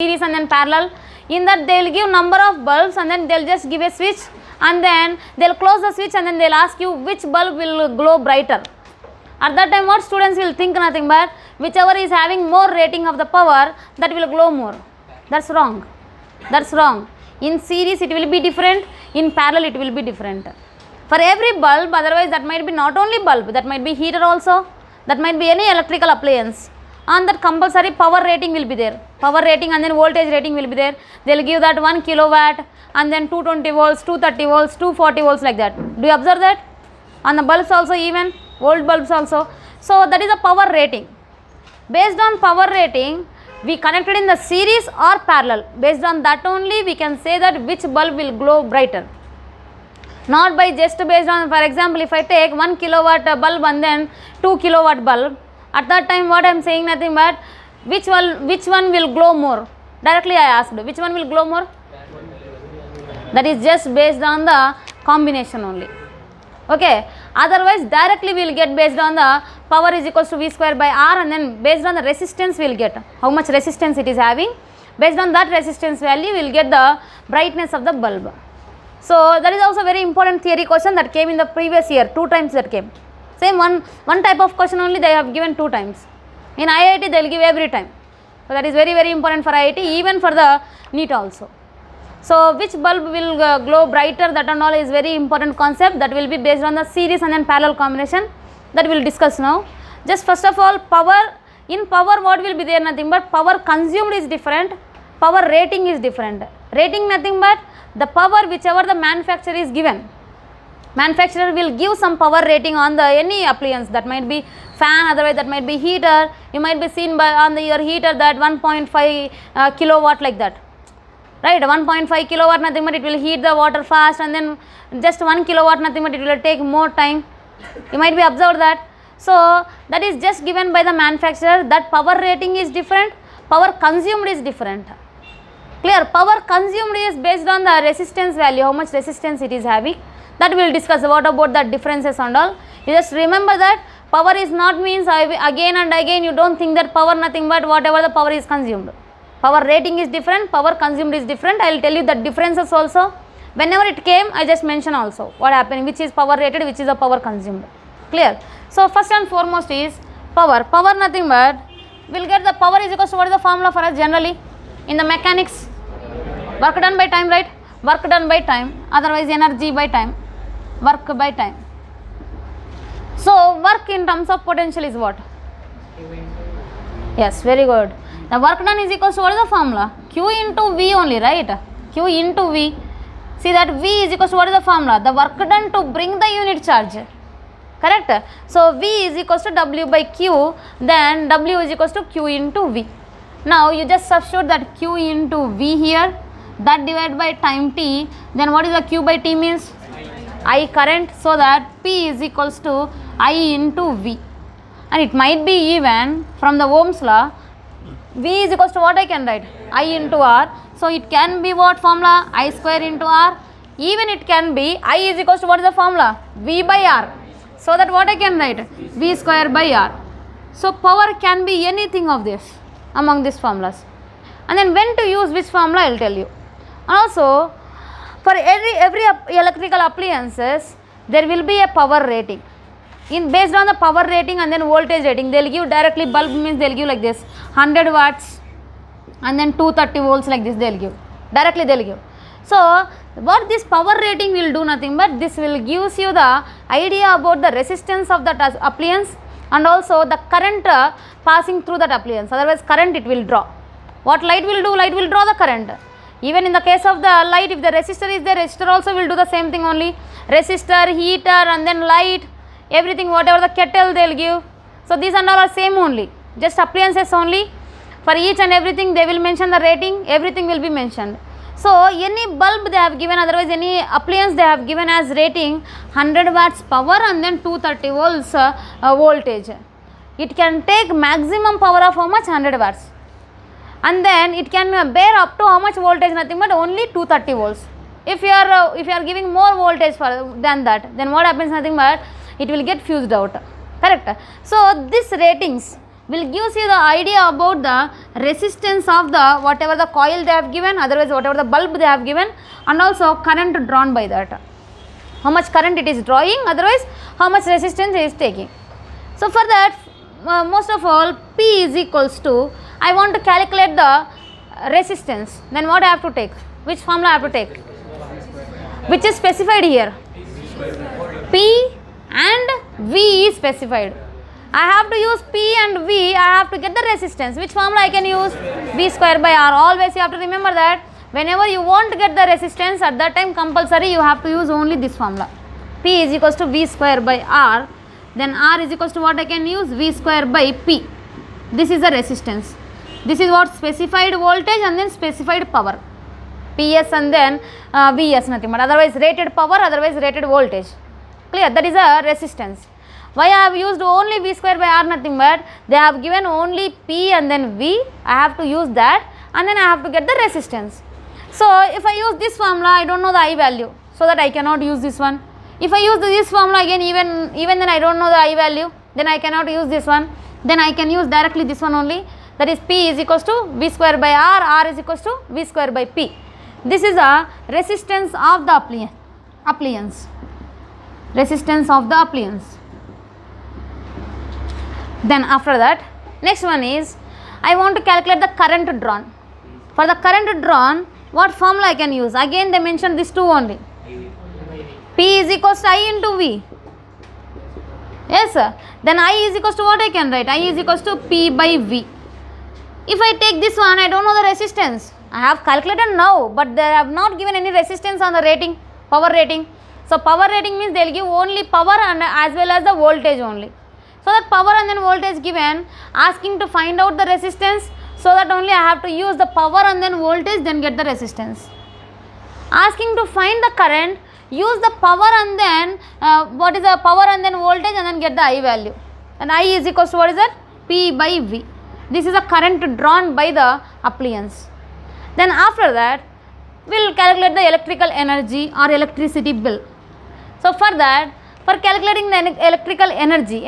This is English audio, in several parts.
series and then parallel. In that they will give number of bulbs and then they will just give a switch and then they will close the switch and then they will ask you which bulb will glow brighter. At that time what students will think? Nothing but whichever is having more rating of the power, that will glow more. That's wrong. That's wrong. In series it will be different, in parallel it will be different. For every bulb, otherwise that might be not only bulb, that might be heater also, that might be any electrical appliance. And that compulsory power rating will be there. Power rating and then voltage rating will be there. They will give that 1 kilowatt and then 220 volts, 230 volts, 240 volts like that. Do you observe that? On the bulbs also, even volt bulbs also. So that is a power rating. Based on power rating, we connected in the series or parallel. Based on that only we can say that which bulb will glow brighter. Not by just based on, for example, if I take 1 kilowatt bulb and then 2 kilowatt bulb, at that time what I am saying nothing but which one will glow more. Directly I asked which one will glow more. That is just based on the combination only. Okay. Otherwise directly we will get based on the power is equals to V square by R, and then based on the resistance we will get how much resistance it is having. Based on that resistance value we will get the brightness of the bulb. So that is also very important theory question that came in the previous year, 2 times that came. Same one type of question only they have given 2 times. In IIT they will give every time. So that is very very important for IIT, even for the NEET also. So which bulb will glow brighter, that and all is very important concept, that will be based on the series and then parallel combination, that we will discuss now. Just first of all, power, in power what will be there? Nothing but power consumed is different, power rating is different. Rating nothing but the power whichever the manufacturer is given. Manufacturer will give some power rating on the any appliance, that might be fan, otherwise that might be heater. You might be seen by on your heater that 1.5 kilowatt like that, right? 1.5 kilowatt nothing but it will heat the water fast, and then just 1 kilowatt nothing but it will take more time. You might be observed that. So that is just given by the manufacturer. That power rating is different, power consumed is different. Clear? Power consumed is based on the resistance value, how much resistance it is having. That we will discuss. What about the differences and all. You just remember that power is not means again and again you don't think that power nothing but whatever the power is consumed. Power rating is different, power consumed is different. I will tell you the differences also. Whenever it came, I just mention also what happened, which is power rated, which is the power consumed. Clear? So first and foremost is power. Power nothing but we will get the power is equals to what is the formula for us generally in the mechanics? Work done by time, right? Work done by time, otherwise energy by time, work by time. So work in terms of potential is what? Yes, very good. The work done is equals to what is the formula? Q into V only, right? Q into V. See that V is equals to what is the formula? The work done to bring the unit charge. Correct? So V is equals to W by Q, then W is equals to Q into V. Now you just substitute that Q into V here, that divided by time T, then what is the Q by T means? I current, so that P is equals to I into V. And it might be even from the Ohm's law, V is equals to what I can write? I into R. So it can be what formula? I square into R. Even it can be I is equals to what is the formula? V by R. So that what I can write? V square by R. So power can be anything of this among these formulas. And then when to use which formula I will tell you. And also for every electrical appliances there will be a power rating. Based on the power rating and then voltage rating, they will give directly. Bulb means they will give like this 100 watts and then 230 volts like this they will give. Directly they will give. So what this power rating will do nothing but this will gives you the idea about the resistance of that appliance and also the current passing through that appliance. Otherwise current it will draw. What light will do? Light will draw the current. Even in the case of the light, if the resistor is there, resistor also will do the same thing only. Resistor, heater and then light, everything, whatever the kettle they will give. So these and all are same only, just appliances only. For each and everything they will mention the rating, everything will be mentioned. So any bulb they have given, otherwise any appliance they have given as rating 100 watts power and then 230 volts voltage. It can take maximum power of how much? 100 watts. And then it can bear up to how much voltage? Nothing but only 230 volts. If you are giving more voltage than that, then what happens? Nothing but it will get fused out. Correct? So these ratings will gives you the idea about the resistance of the whatever the coil they have given, otherwise whatever the bulb they have given, and also current drawn by that. How much current it is drawing, otherwise how much resistance it is taking. So for that, most of all, P is equals to, I want to calculate the resistance, then what I have to take? Which formula I have to take? Which is specified here? P and V is specified. I have to use P and V, I have to get the resistance. Which formula I can use? V square by R. Always you have to remember that whenever you want to get the resistance, at that time compulsory you have to use only this formula. P is equals to V square by R. Then R is equals to what I can use? V square by P. This is the resistance. This is what specified voltage and then specified power. PS and then Vs, nothing but otherwise rated power, otherwise rated voltage. Clear? That is a resistance. Why I have used only V square by R, nothing but they have given only P and then V. I have to use that and then I have to get the resistance. So if I use this formula, I don't know the I value, so that I cannot use this one. If I use this formula again, even then I don't know the I value, then I cannot use this one. Then I can use directly this one only, that is P is equals to V square by R, R is equals to V square by P. This is a resistance of the appliance. Resistance of the appliance. Then after that, next one is, I want to calculate the current drawn. For the current drawn, what formula I can use? Again they mentioned these two only. P is equals to I into V. Yes sir. Then I is equals to what I can write? I is equals to P by V. If I take this one, I don't know the resistance. I have calculated now, but they have not given any resistance on the rating, power rating. So power rating means they will give only power and as well as the voltage only. So that power and then voltage given, asking to find out the resistance, so that only I have to use the power and then voltage, then get the resistance. Asking to find the current, use the power and then what is the power and then voltage and then get the I value. And I is equals to what is that? P by V. This is a current drawn by the appliance. Then after that, we will calculate the electrical energy or electricity bill. So for that, for calculating the electrical energy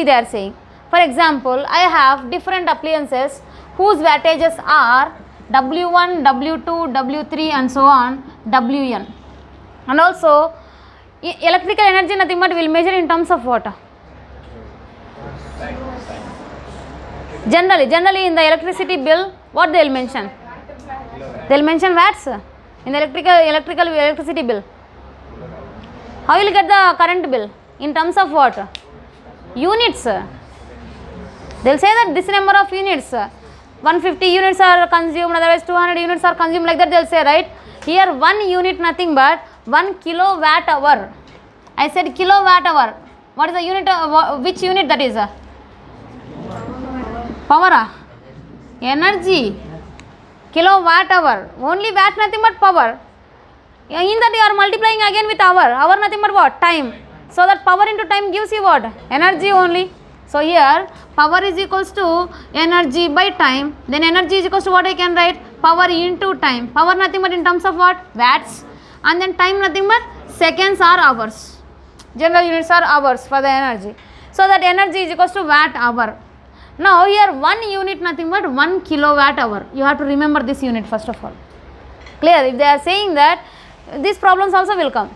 they are saying. For example, I have different appliances whose wattages are W1, W2, W3 and so on, Wn. And also, electrical energy nothing but will measure in terms of what? Generally in the electricity bill, what they will mention? They will mention watts in the electricity bill. How will you get the current bill? In terms of what? Units. They will say that this number of units, 150 units are consumed, otherwise 200 units are consumed, like that they will say, right? Here 1 unit nothing but 1 kilowatt hour. I said kilowatt hour. What is the unit? Which unit that is? Power. Energy. Kilowatt hour. Only watt nothing but power. In that you are multiplying again with hour. Hour nothing but what? Time. So that power into time gives you what? Energy only. So here power is equals to energy by time. Then energy is equals to what I can write? Power into time. Power nothing but in terms of what? Watts. And then time nothing but seconds or hours. General units are hours for the energy. So that energy is equals to watt hour. Now here 1 unit nothing but 1 kilowatt hour. You have to remember this unit first of all. Clear? If they are saying that, these problems also will come.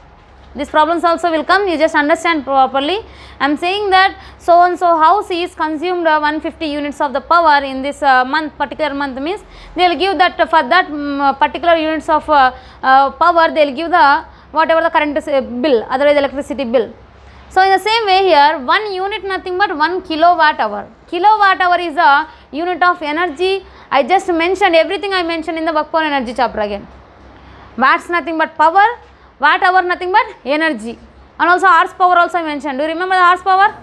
These problems also will come. You just understand properly. I am saying that so and so house is consumed 150 units of the power in this particular month, means they will give that for that particular units of power, they will give the whatever the current bill, otherwise electricity bill. So in the same way here, 1 unit nothing but 1 kilowatt hour. Kilowatt hour is a unit of energy. I just mentioned everything I mentioned in the work power energy chapter again. Watts nothing but power, watt hour nothing but energy. And also horsepower also I mentioned. Do you remember the horsepower?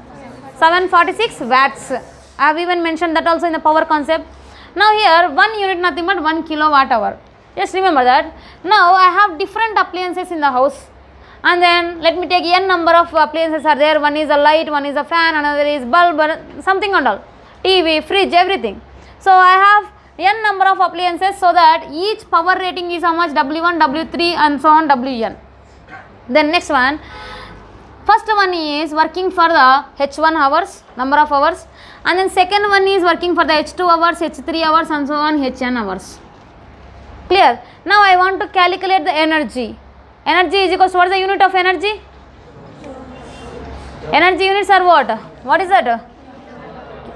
746 watts. I have even mentioned that also in the power concept. Now here 1 unit nothing but 1 kilowatt hour. Just remember that. Now I have different appliances in the house. And then let me take n number of appliances are there. One is a light, one is a fan, another is bulb, something and all. TV, fridge, everything. So I have n number of appliances, so that each power rating is how much? W1, W3 and so on, Wn. Then next one, First one is working for the H1 hours, number of hours, and then second one is working for the H2 hours, H3 hours and so on, Hn hours. Clear? Now I want to calculate the energy. Energy is equal to what is the unit of energy? Energy units are what? What is that?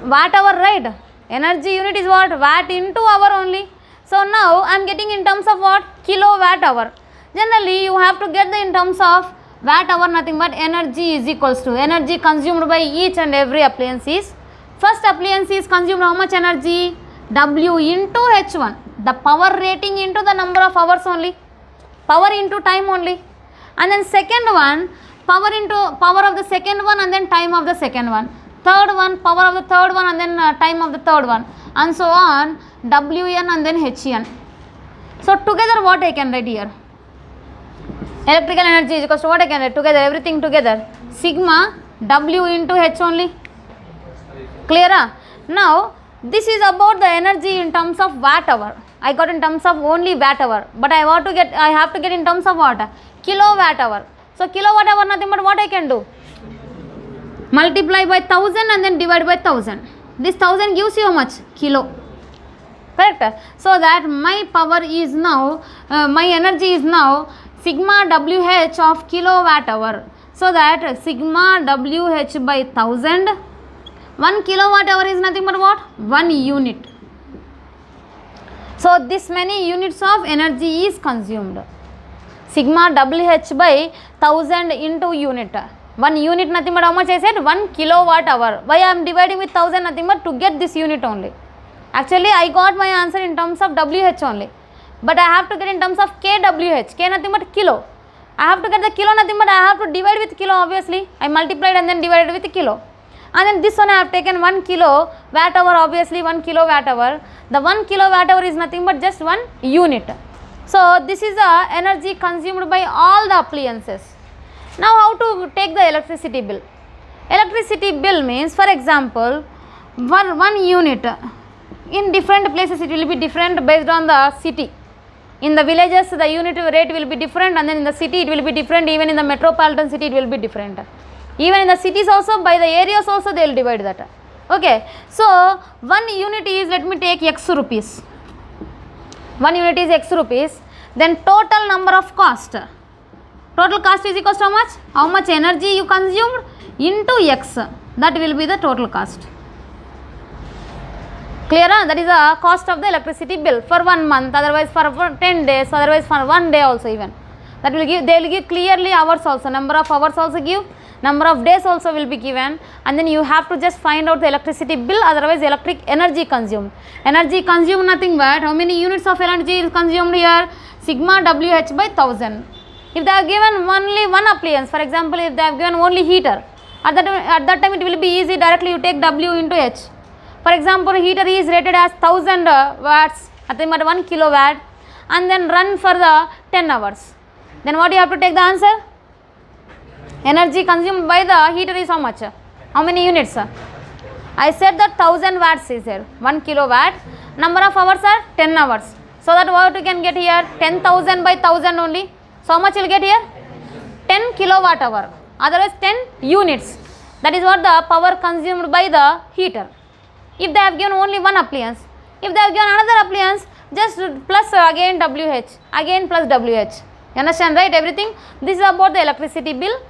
Watt hour, right? Energy unit is what? Watt into hour only. So now I am getting in terms of what? Kilowatt hour. Generally you have to get the in terms of watt hour, nothing but energy is equals to energy consumed by each and every appliance is. First appliance is consumed how much energy? W into H1. The power rating into the number of hours only. Power into time only. And then second one, power into power of the second one and then time of the second one. Third one, power of the third one and then time of the third one. And so on, Wn and then Hn. So together what I can write here? Electrical energy is equals to what I can write together, everything together. Sigma W into H only. Clear? Now this is about the energy in terms of watt hour. I got in terms of only watt hour, but I have to get in terms of what? Kilowatt hour. So kilowatt hour nothing but what I can do? Multiply by 1000 and then divide by 1000. This 1000 gives you how much? Kilo. Correct? So that my power is now, my energy is now sigma WH of kilowatt hour. So that sigma WH by 1000. 1 kilowatt hour is nothing but what? 1 unit. So this many units of energy is consumed. Sigma WH by 1000 into unit. 1 unit nothing but how much I said? 1 kilowatt hour. Why I am dividing with 1000 nothing but to get this unit only. Actually I got my answer in terms of WH only. But I have to get in terms of kWh. K nothing but kilo. I have to get the kilo nothing but I have to divide with kilo obviously. I multiplied and then divided with kilo. And then this one I have taken 1 kilo watt hour, obviously 1 kilowatt hour. The 1 kilowatt hour is nothing but just 1 unit. So this is the energy consumed by all the appliances. Now how to take the electricity bill? Electricity bill means, for example, 1 unit. In different places it will be different based on the city. In the villages the unit rate will be different, and then in the city it will be different, even in the metropolitan city it will be different. Even in the cities also, by the areas also they will divide that. Okay, so 1 unit is, let me take X rupees. 1 unit is X rupees. Then total number of cost. Total cost is equals to how much? How much energy you consumed into X. That will be the total cost. Clear? That is the cost of the electricity bill for 1 month, otherwise for 10 days, otherwise for 1 day also even. That will give, they will give clearly hours also, number of hours also give, number of days also will be given, and then you have to just find out the electricity bill, otherwise electric energy consumed. Energy consumed nothing but how many units of energy is consumed here? Sigma WH by 1000. If they have given only one appliance, for example, if they have given only heater, at that time it will be easy, directly you take W into H. For example, heater is rated as 1000 watts, nothing but 1 kilowatt, and then run for the 10 hours. Then what you have to take the answer? Energy consumed by the heater is how much? How many units? I said that 1000 watts is there, 1 kilowatt. Number of hours are 10 hours. So that what you can get here? 10,000 by 1000 only. So how much you will get here? 10 kilowatt hour. Otherwise 10 units. That is what the power consumed by the heater. If they have given only one appliance. If they have given another appliance, just plus again WH, again plus WH. You understand, right? Everything. This is about the electricity bill.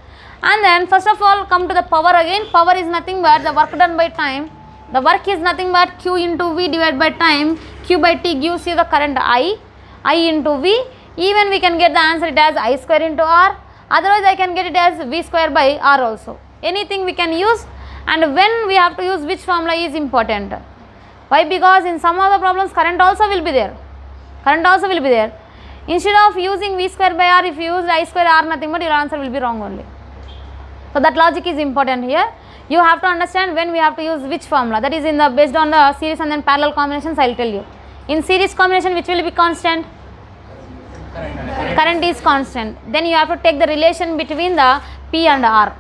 And then first of all come to the power again. Power is nothing but the work done by time. The work is nothing but Q into V divided by time. Q by T gives you the current I into V. Even we can get the answer it as I square into R. Otherwise I can get it as V square by R also. Anything we can use, and when we have to use which formula is important. Why? Because in some of the problems current also will be there. Current also will be there. Instead of using V square by R, if you use I square R nothing but your answer will be wrong only. So that logic is important here. You have to understand when we have to use which formula. That is in the based on the series and then parallel combinations I will tell you. In series combination which will be constant? Current is constant. Then you have to take the relation between the P and R.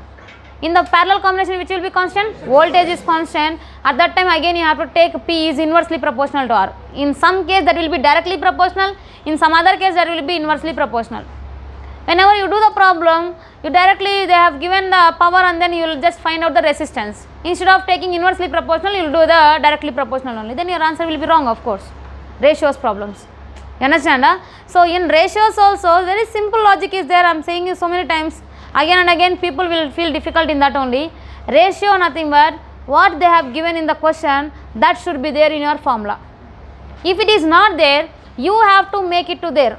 In the parallel combination which will be constant? Voltage is constant. At that time again you have to take P is inversely proportional to R. In some case that will be directly proportional. In some other case that will be inversely proportional. Whenever you do the problem, you directly they have given the power and then you will just find out the resistance. Instead of taking inversely proportional, you will do the directly proportional only. Then your answer will be wrong, of course. Ratios problems. You understand? So in ratios also, very simple logic is there. I am saying you so many times. Again and again people will feel difficult in that only. Ratio nothing but what they have given in the question, that should be there in your formula. If it is not there, you have to make it to there.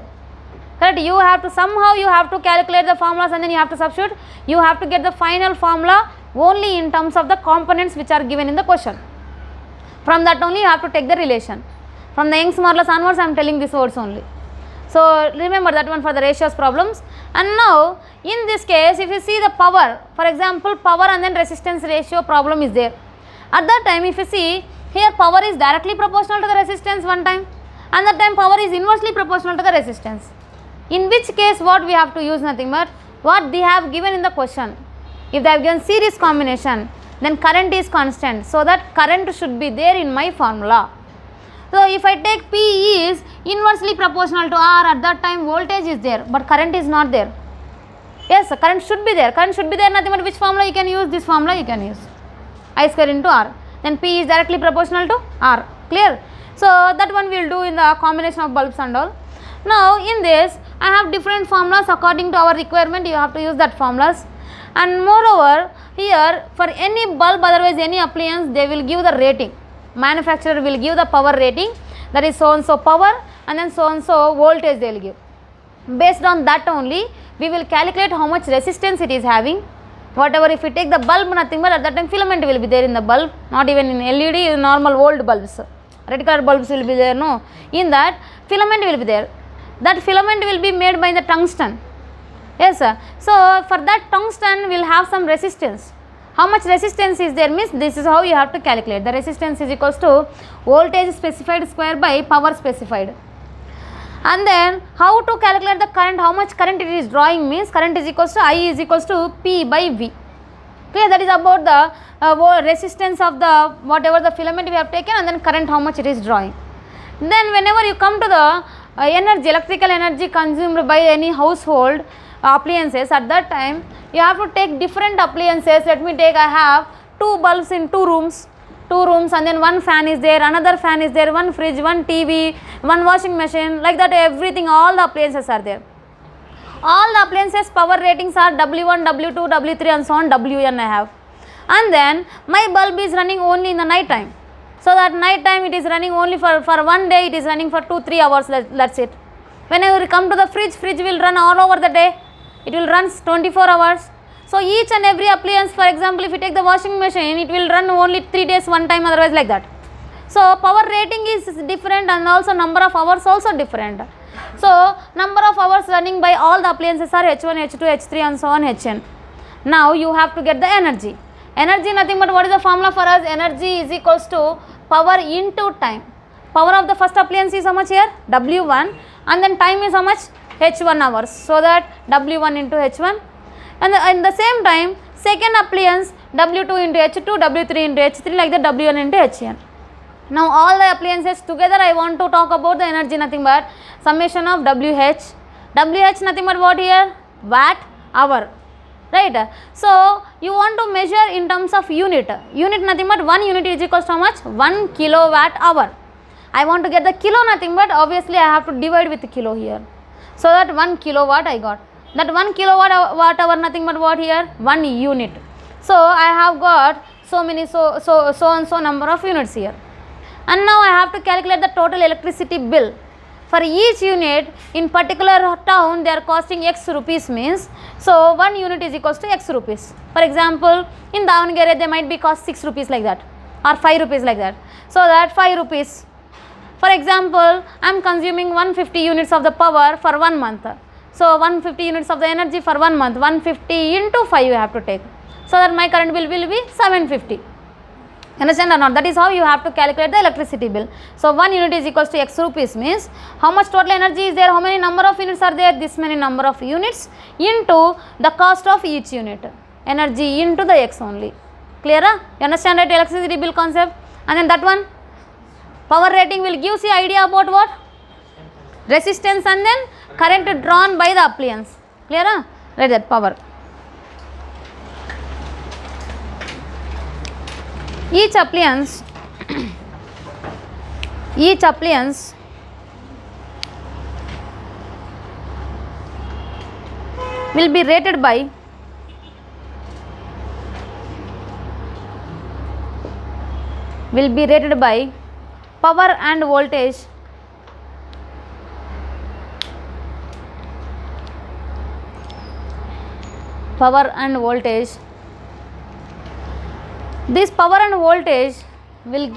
Correct? You have to somehow you have to calculate the formulas and then you have to substitute. You have to get the final formula only in terms of the components which are given in the question. From that only you have to take the relation. From the Young's modulus onwards I am telling these words only. So remember that one for the ratios problems. And now in this case, if you see the power, for example power and then resistance ratio problem is there. At that time if you see here, power is directly proportional to the resistance one time, and that time power is inversely proportional to the resistance. In which case what we have to use nothing but what they have given in the question. If they have given series combination, then current is constant, so that current should be there in my formula. So if I take P is inversely proportional to R, at that time voltage is there but current is not there. Yes, current should be there. Current should be there, nothing but which formula you can use? This formula you can use. I square into R. Then P is directly proportional to R. Clear? So that one we will do in the combination of bulbs and all. Now in this I have different formulas according to our requirement. You have to use that formulas. And moreover here for any bulb, otherwise any appliance, they will give the rating. Manufacturer will give the power rating, that is so and so power and then so and so voltage they will give. Based on that only we will calculate how much resistance it is having. Whatever, if we take the bulb nothing but at that time filament will be there in the bulb, not even in LED, normal old bulbs, red color bulbs will be there, no. In that filament will be there. That filament will be made by the tungsten. Yes sir. So for that tungsten will have some resistance. How much resistance is there means this is how you have to calculate. The resistance is equals to voltage specified square by power specified. And then how to calculate the current, how much current it is drawing means current is equals to I is equals to P by V. Clear? That is about the resistance of the whatever the filament we have taken and then current how much it is drawing. Then whenever you come to the energy, electrical energy consumed by any household appliances, at that time you have to take different appliances. Let me take, I have 2 bulbs in 2 rooms and then 1 fan is there, another fan is there, 1 fridge, 1 TV, 1 washing machine, like that everything, all the appliances are there. All the appliances power ratings are W1, W2, W3 and so on, Wn I have. And then my bulb is running only in the night time. So that night time it is running only for one day, it is running for 2-3 hours, that's it. Whenever you come to the fridge will run all over the day, it will run 24 hours. So each and every appliance, for example if you take the washing machine, it will run only 3 days one time, otherwise like that. So power rating is different and also number of hours also different. So number of hours running by all the appliances are H1, H2, H3 and so on Hn. Now you have to get the energy. Energy nothing but what is the formula for us? Energy is equals to power into time. Power of the first appliance is how much here? W1, and then time is how much? H1 hours. So that W1 into H1, and in the same time second appliance W2 into H2, W3 into H3, like that W1 into Hn. Now all the appliances together I want to talk about the energy nothing but summation of WH. WH nothing but what here? Watt hour. Right. So you want to measure in terms of unit. Unit nothing but 1 unit is equals to how much? 1 kilowatt hour. I want to get the kilo nothing but obviously I have to divide with the kilo here. So that 1 kilowatt I got. That 1 kilowatt hour nothing but what here? 1 unit. So I have got so many so and so number of units here. And now I have to calculate the total electricity bill. For each unit in particular town they are costing X rupees means, so 1 unit is equals to X rupees. For example in Davangere they might be cost 6 rupees like that or 5 rupees like that. So that 5 rupees. For example I am consuming 150 units of the power for 1 month. So 150 units of the energy for 1 month, 150 into 5 you have to take. So that my current bill will be 750. Understand or not? That is how you have to calculate the electricity bill. So 1 unit is equals to X rupees means how much total energy is there, how many number of units are there, this many number of units into the cost of each unit. Energy into the X only. Clear? You understand that electricity bill concept? And then that one, power rating will give you idea about what? Resistance and then current drawn by the appliance. Clear? Write that power. Each appliance will be rated by power and voltage This power and voltage will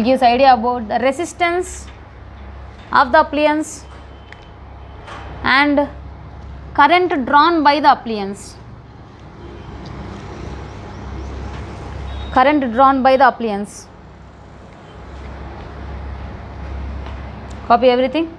gives idea about the resistance of the appliance and current drawn by the appliance. Copy everything.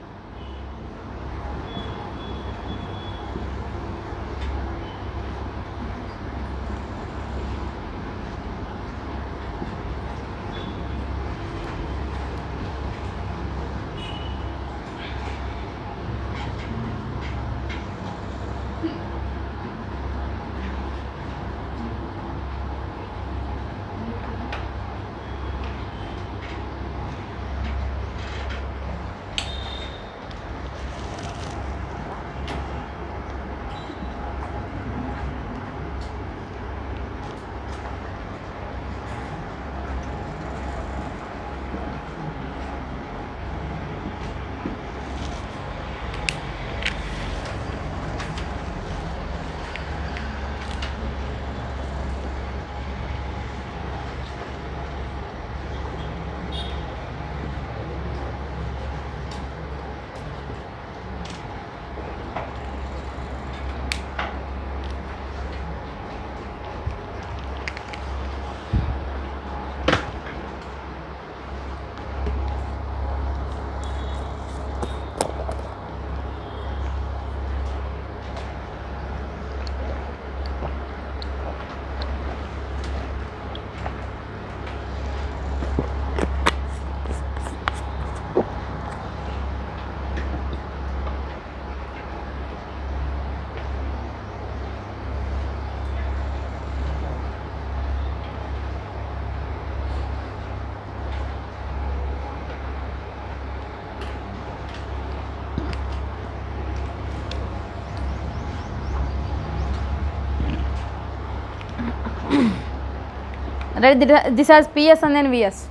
Write this as PS and then VS.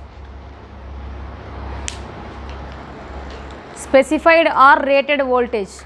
Specified or rated voltage.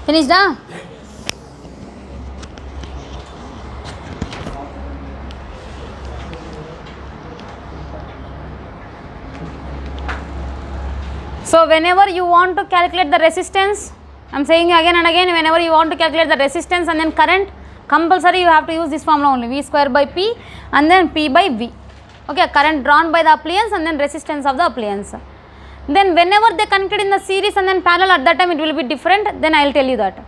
Finished? So whenever you want to calculate the resistance, I am saying again and again, whenever you want to calculate the resistance and then current, compulsory you have to use this formula only, V square by P and then P by V. Okay, current drawn by the appliance and then resistance of the appliance. Then whenever they connected in the series and then parallel, at that time it will be different, then I will tell you that.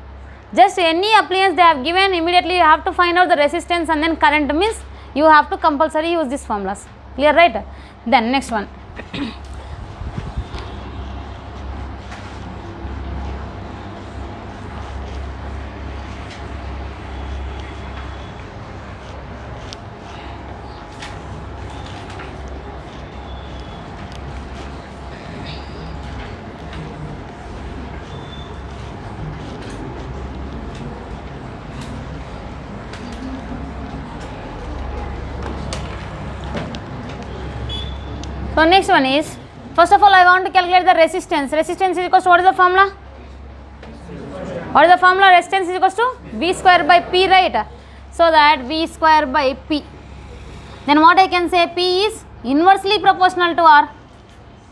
Just any appliance they have given, immediately you have to find out the resistance and then current, means you have to compulsory use these formulas. Clear, right? Then next one. So next one is, first of all I want to calculate the resistance. Resistance is equals to, what is the formula? What is the formula? Resistance is equals to V square by P, right? So that V square by P. Then what I can say, P is inversely proportional to R.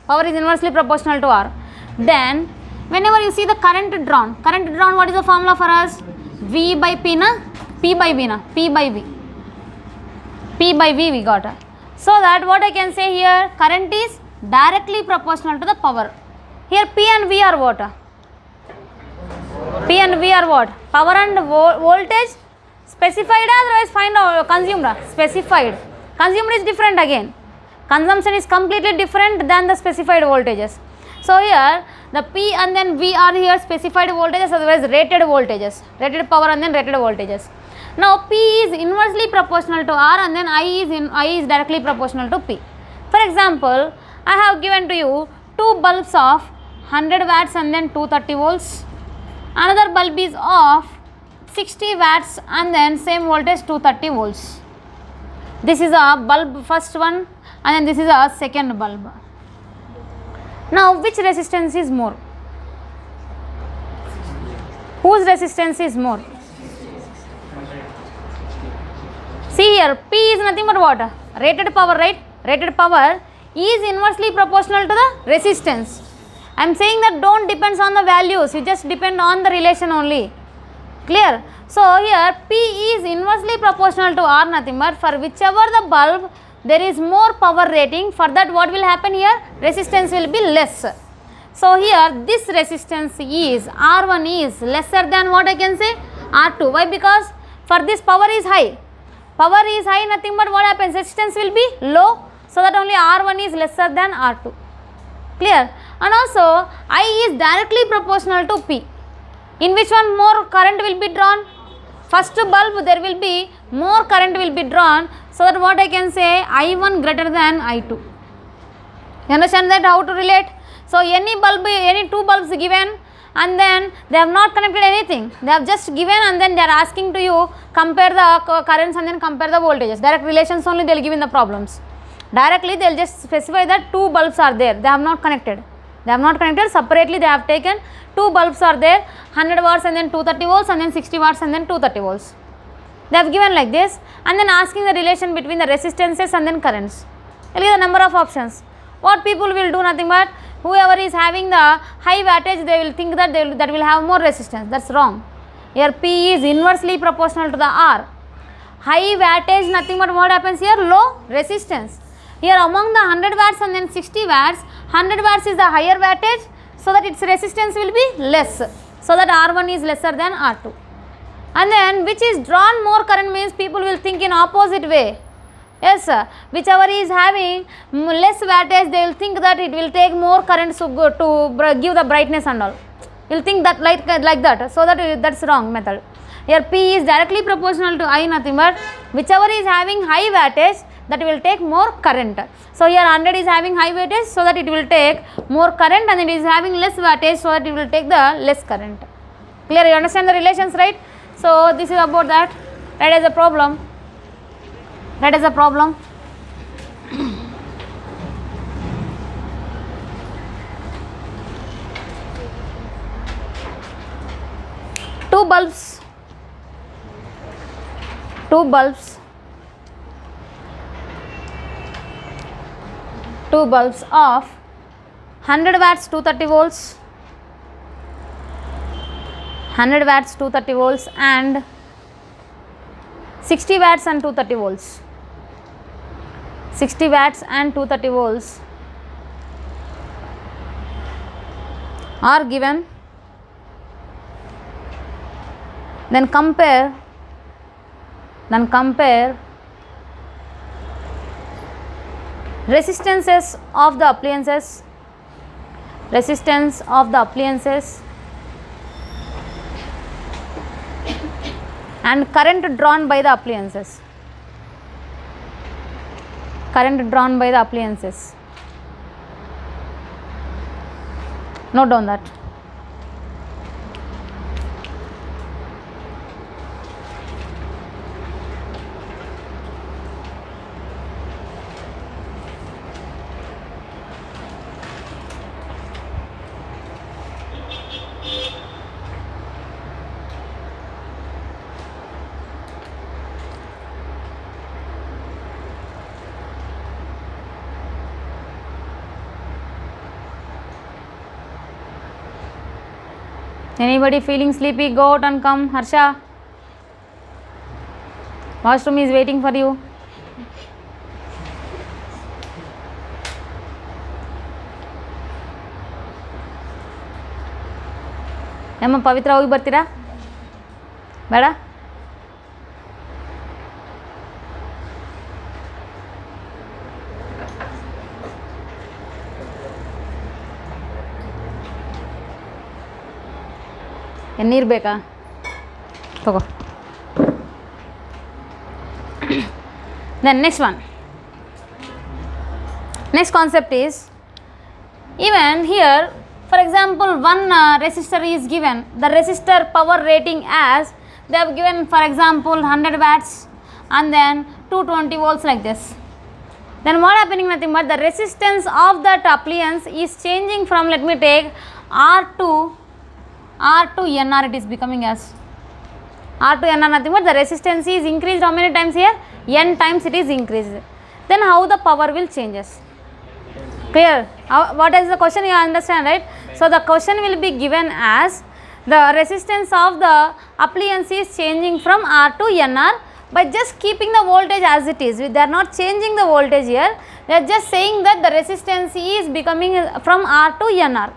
Power is inversely proportional to R. Then whenever you see the current drawn, what is the formula for us? V by P na? P by V na? P by V. P by V we got. So that what I can say here, current is directly proportional to the power. Here P and V are what? P and V are what? Power and voltage specified, otherwise find out consumed. Specified. Consumed is different again. Consumption is completely different than the specified voltages. So here the P and then V are here specified voltages, otherwise rated voltages. Rated power and then rated voltages. Now P is inversely proportional to R and then I is directly proportional to P. For example, I have given to you two bulbs of 100 watts and then 230 volts. Another bulb is of 60 watts and then same voltage 230 volts. This is a bulb first one and then this is a second bulb. Now which resistance is more? Whose resistance is more? See here, P is nothing but what? Rated power, right? Rated power is inversely proportional to the resistance. I am saying that don't depends on the values, you just depend on the relation only. Clear? So here P is inversely proportional to R, nothing but for whichever the bulb there is more power rating, for that what will happen here? Resistance will be less. So here this resistance is R1 is lesser than what I can say? R2. Why? Because for this power is high. Power is high, nothing but what happens? Resistance will be low, so that only R1 is lesser than R2. Clear? And also I is directly proportional to P. In which one more current will be drawn? First bulb there will be more current will be drawn, so that what I can say, I1 greater than I2. You understand that how to relate? So any bulb, any two bulbs given and then they have not connected anything, they have just given and then they are asking to you compare the currents and then compare the voltages. Direct relations only they will give in the problems. Directly they will just specify that two bulbs are there, they have not connected. They have not connected, separately they have taken two bulbs are there, 100 watts and then 230 volts and then 60 watts and then 230 volts. They have given like this and then asking the relation between the resistances and then currents. Look at the number of options. What people will do, nothing but whoever is having the high wattage, they will think that that will have more resistance. That's wrong. Here P is inversely proportional to the R. High wattage, nothing but what happens here? Low resistance. Here among the 100 watts and then 60 watts, 100 watts is the higher wattage, so that its resistance will be less, so that R1 is lesser than R2. And then which is drawn more current means people will think in opposite way. Yes, sir. Whichever is having less wattage, they will think that it will take more current to give the brightness and all. You will think that like that, so that that's wrong method. Here P is directly proportional to I, nothing but whichever is having high wattage, that will take more current. So here 100 is having high wattage, so that it will take more current, and it is having less wattage, so that it will take the less current. Clear? You understand the relations, right? So this is about that. That is a problem. That is a problem. two bulbs of 100 watts 230 volts, 100 watts 230 volts and 60 watts and 230 volts, 60 watts and 230 volts are given. Then compare resistances of the appliances, and current drawn by the appliances, Note down that. Anybody feeling sleepy, go out and come. Harsha, washroom is waiting for you. Emma Pavitra hogi bartira beda ನೀರು ಬೇಕಾ ತಗೋ. Then next concept is, even here for example one resistor is given, the resistor power rating as they have given for example 100 watts and then 220 volts like this. Then what happening, nothing but the resistance of that appliance is changing from, let me take R to NR, it is becoming as R to NR, nothing but the resistance is increased how many times here? N times it is increased. Then how the power will changes? Clear? What is the question, you understand, right? So the question will be given as the resistance of the appliance is changing from R to NR by just keeping the voltage as it is. They are not changing the voltage here, they are just saying that the resistance is becoming from R to NR.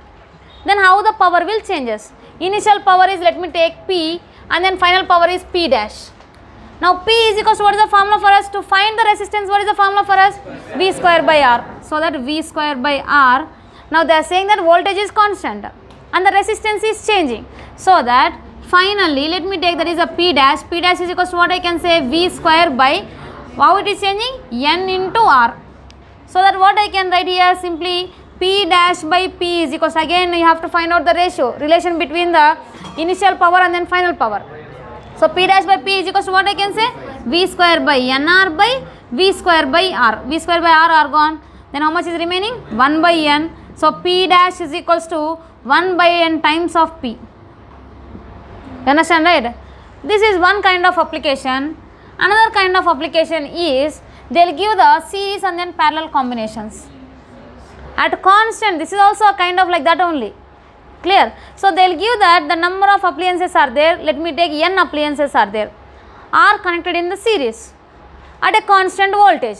Then how the power will changes? Initial power is, let me take P, and then final power is P dash. Now P is equals to, what is the formula for us to find the resistance? What is the formula for us? V square by R. So that V square by R. Now they are saying that voltage is constant and the resistance is changing. So that finally, let me take, that is a P dash. P dash is equals to what I can say? V square by, how it is changing? N into R. So that what I can write here, simply P dash by P is equals, again you have to find out the relation between the initial power and then final power. So P dash by P is equals to what I can say? V square by NR by V square by R. V square by R are gone. Then how much is remaining? 1 by N. So P dash is equals to 1 by N times of P. You understand, right? This is one kind of application. Another kind of application is, they will give the series and then parallel combinations. At constant, this is also a kind of like that only. Clear? So they will give that the number of appliances are there, let me take N appliances are there, are connected in the series at a constant voltage.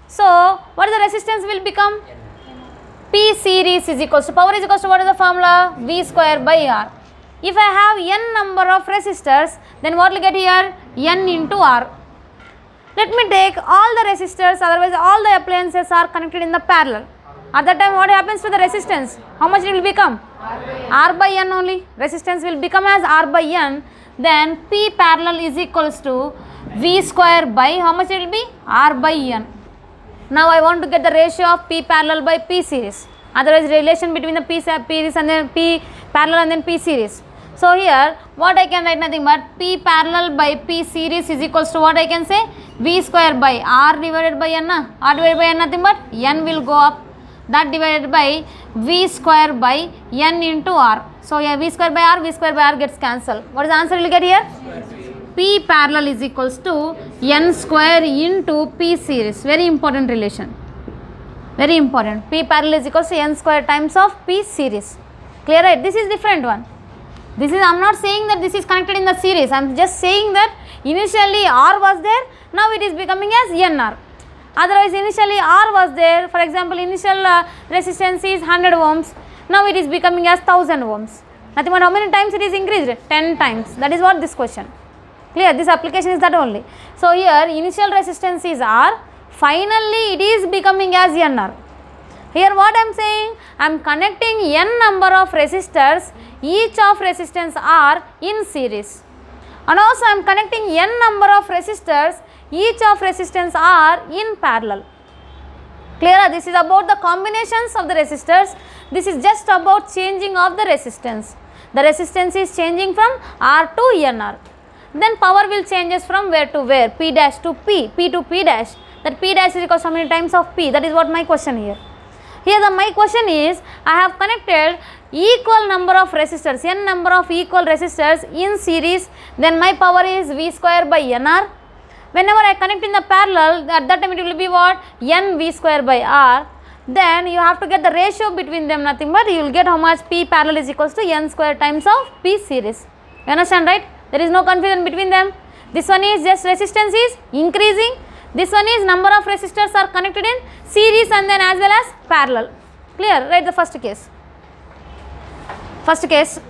So what is the resistance will become? P series is equals to, power is equals to, what is the formula? V square by R. If I have N number of resistors, then what will get here? N into R. Let me take all the resistors, otherwise all the appliances are connected in the parallel. At that time what happens to the resistance? How much it will become? R by N only. Resistance will become as R by N. Then P parallel is equals to V square by, how much it will be? R by N. Now I want to get the ratio of P parallel by P series. Otherwise relation between the P series and then P parallel and then P series. So here what I can write, nothing but P parallel by P series is equals to what I can say? V square by R divided by N. R divided by N, nothing but N will go up. That divided by V square by N into R. So yeah, V square by R gets cancelled. What is the answer you will get here? P parallel is equals to N square into P series. Very important relation. Very important. P parallel is equals to N square times of P series. Clear, right? This is different one. This is, I am not saying that this is connected in the series. I am just saying that initially R was there. Now it is becoming as NR. Otherwise initially R was there. For example, initial resistance is 100 ohms. Now it is becoming as 1000 ohms. Nothing but how many times it is increased? 10 times. That is what this question. Clear? This application is that only. So here initial resistance is R. Finally it is becoming as NR. Here what I am saying? I am connecting N number of resistors, each of resistance R in series. And also I am connecting N number of resistors, each of resistance R in parallel. Clear? This is about the combinations of the resistors. This is just about changing of the resistance. The resistance is changing from R to NR. Then power will changes from where to where? P dash to P, P to P dash. That P dash is equal to how many times of P? That is what my question here. Here my question is, I have connected equal number of resistors, N number of equal resistors in series, then my power is V square by NR. Whenever I connect in the parallel, at that time it will be what? N V square by R. Then you have to get the ratio between them, nothing but you will get how much? P parallel is equals to N square times of P series. You understand, right? There is no confusion between them. This one is just resistance is increasing. This one is number of resistors are connected in series and then as well as parallel. Clear? Write the first case. First case.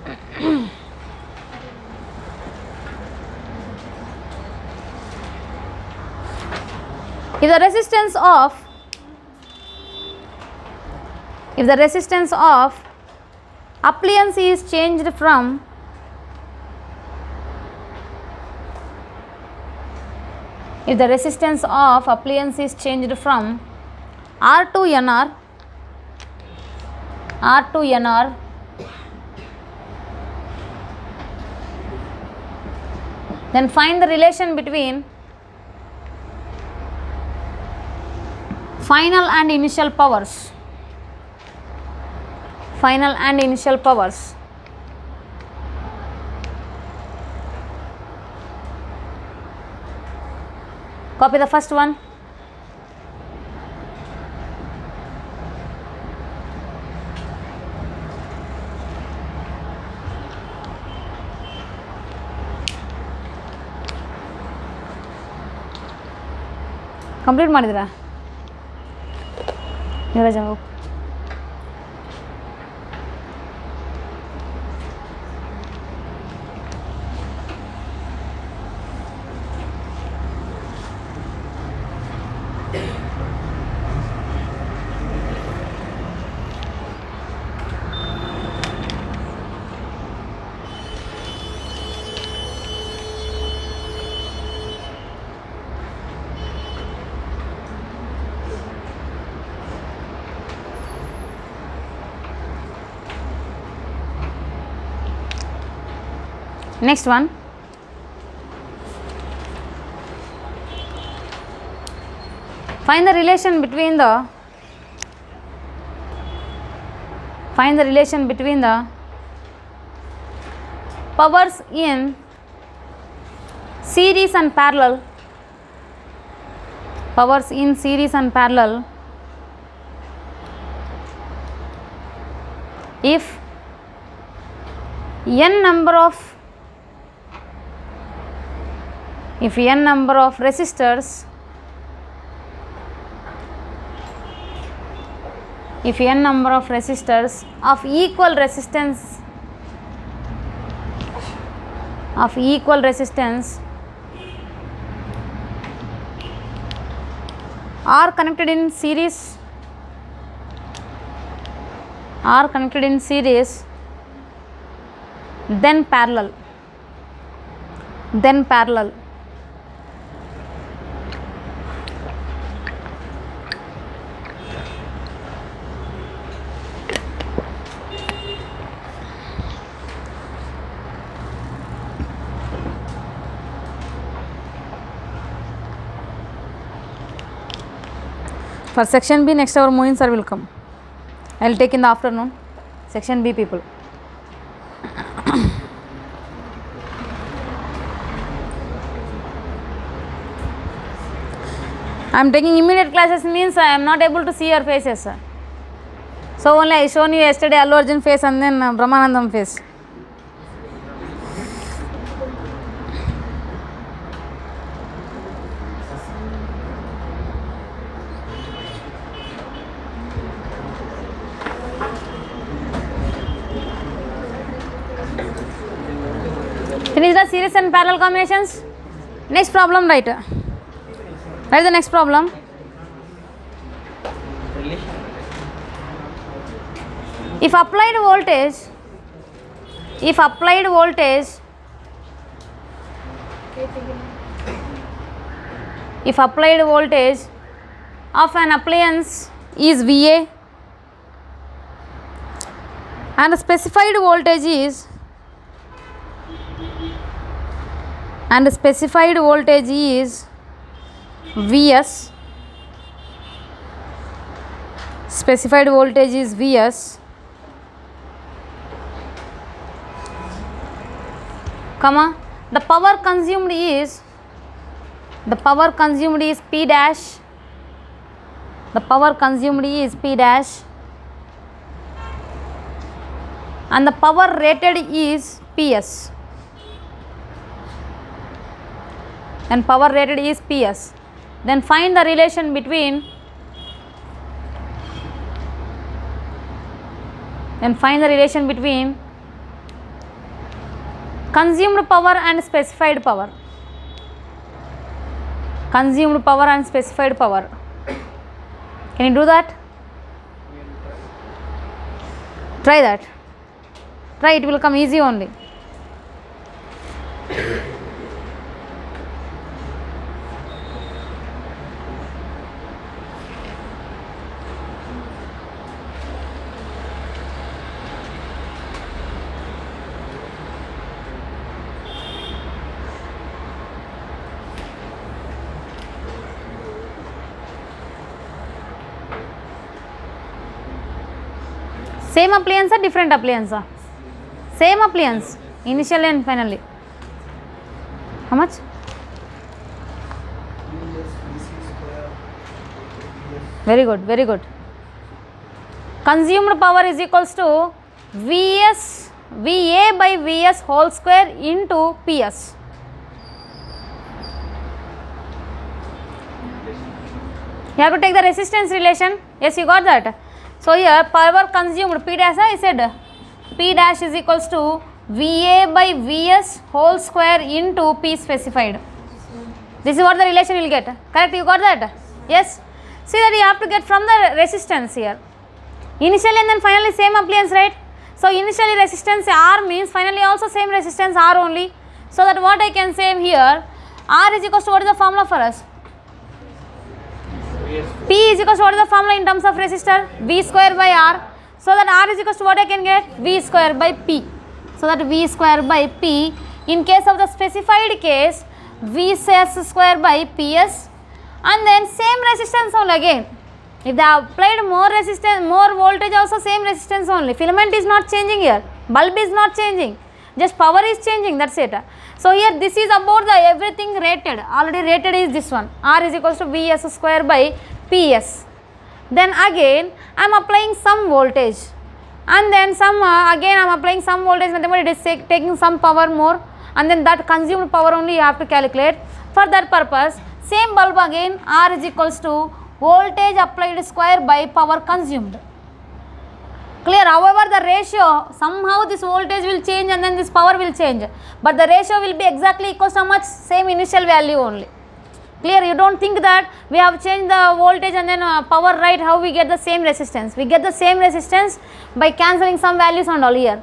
If the resistance of appliance is changed from R to NR, then find the relation between final and initial powers. Copy the first one. Complete ಮಾಡಿದ್ರಾ ಯುವರಾಜ್ ಹೋಗು. Next one, find the relation between the powers in series and parallel. If n number of resistors of equal resistance are connected in series, then parallel. For section B, next our Mohin sir will come. I will take in the afternoon. Section B people. I am taking immediate classes means I am not able to see your faces. So only I shown you yesterday Allu Arjun face and then Brahmanandam face. Finish the series and parallel combinations. Next problem, write. Write the next problem. If applied voltage of an appliance is VA and the specified voltage is Vs, specified voltage is Vs, comma, the power consumed is P dash, and the power rated is PS, then find the relation between consumed power and specified power. Can you do that? Try that. Try, it will come easy only. Same appliance or different appliance? Same appliance, initially and finally. How much? Very good. Consumed power is equals to VA by Vs whole square into PS. You have to take the resistance relation. Yes, you got that. So here power consumed P dash, I said P dash is equals to VA by Vs whole square into P specified. This is what the relation you will get. Correct, you got that? Yes. See that you have to get from the resistance here. Initially and then finally same appliance, right? So initially resistance R means finally also same resistance R only. So that what I can say here, R is equals to what is the formula for us? P is equals to what is the formula in terms of resistor? V square by R. So that R is equals to what I can get? V square by P. So that V square by P. In case of the specified case, Vs square by Ps, and then same resistance only again. If they have applied more resistance, more voltage, also same resistance only. Filament is not changing here. Bulb is not changing. Just power is changing, that's it. So here this is about the everything rated. Already rated is this one. R is equals to Vs square by Ps. Then again I am applying some voltage. And then again I am applying some voltage, it is taking some power more. And then that consumed power only you have to calculate. For that purpose, same bulb again, R is equals to voltage applied square by power consumed. Clear? However, the ratio, somehow this voltage will change and then this power will change. But the ratio will be exactly equal to how much? Same initial value only. Clear? You don't think that we have changed the voltage and then power, right? How we get the same resistance? We get the same resistance by cancelling some values and all here.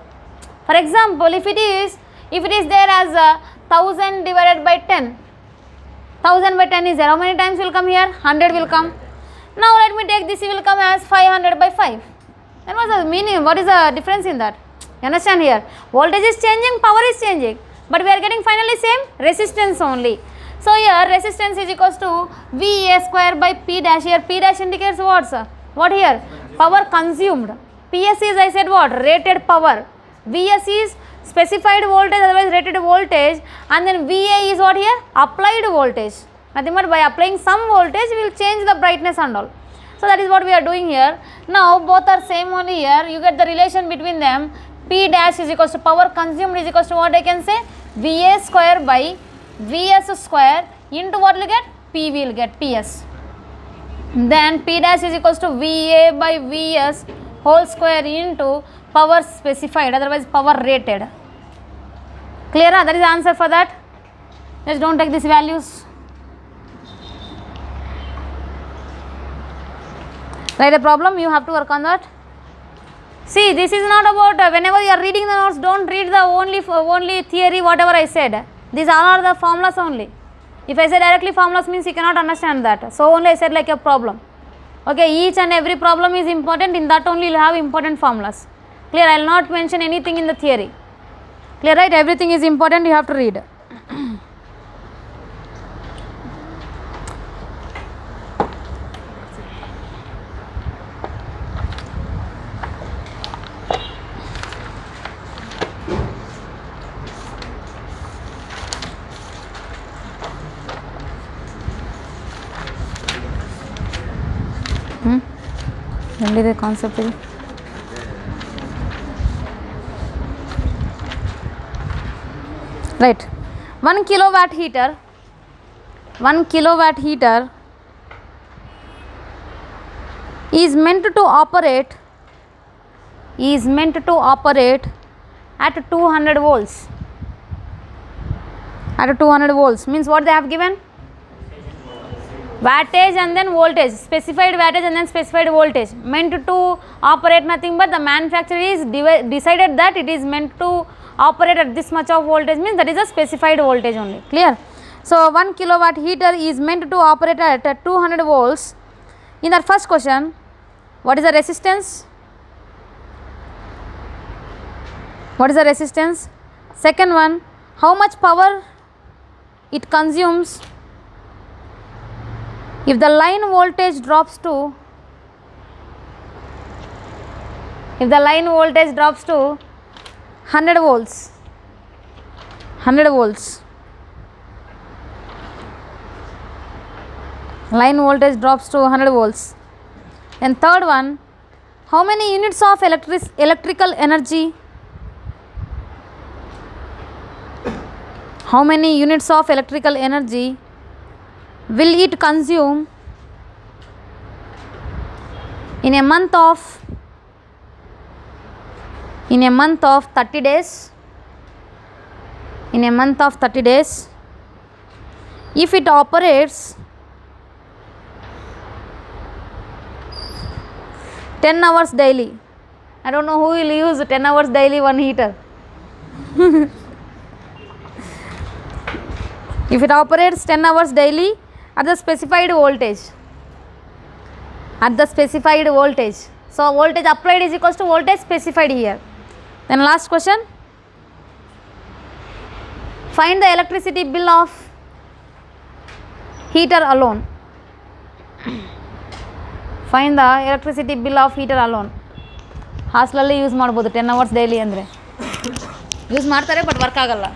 For example, if it is there as 1000 divided by 10. 1000 by 10 is there. How many times will come here? 100 will come. Now let me take this, it will come as 500 by 5. Then what is the meaning? What is the difference in that? You understand here? Voltage is changing, power is changing. But we are getting finally same resistance only. So here resistance is equals to VA square by P dash. Here P dash indicates what, sir? What here? Power consumed. PS is, I said what? Rated power. VS is specified voltage, otherwise rated voltage, and then VA is what here? Applied voltage. Nothing but by applying some voltage we will change the brightness and all. So that is what we are doing here. Now both are same only here. You get the relation between them. P dash is equals to power consumed is equals to what I can say? VA square by VS square into what will get? P will get PS. Then P dash is equals to VA by VS whole square into power specified, otherwise power rated. Clear? That is the answer for that. Just don't take these values. Write a problem, you have to work on that. See, this is not about whenever you are reading the notes, don't read the only theory whatever I said. These all are the formulas only. If I say directly formulas means you cannot understand that. So only I said like a problem. Okay, each and every problem is important. In that only you will have important formulas. Clear? I will not mention anything in the theory. Clear, right? Everything is important, you have to read. Only the concept is right. 1 kilowatt heater is meant to operate at 200 volts. At 200 volts means what they have given? Wattage and then voltage, specified wattage and then specified voltage, meant to operate nothing but the manufacturer is decided that it is meant to operate at this much of voltage, means that is a specified voltage only. Clear? So 1 kilowatt heater is meant to operate at 200 volts. In our first question, what is the resistance? What is the resistance? Second one, how much power it consumes if the line voltage drops to 100 volts. 100 volts. Line voltage drops to 100 volts. And third one, how many units of electrical energy? How many units of electrical energy will it consume in a month of 30 days? In a month of 30 days, if it operates 10 hours daily. I don't know who will use 10 hours daily one heater. If it operates 10 hours daily at the specified voltage. So voltage applied is equals to voltage specified here. Then last question. Find the electricity bill of heater alone. Find the electricity bill of heater alone. Hostel use ಮಾಡಬಹುದು 10 hours daily ಅಂದ್ರೆ use ಮಾಡ್ತಾರೆ but work ಆಗಲ್ಲ.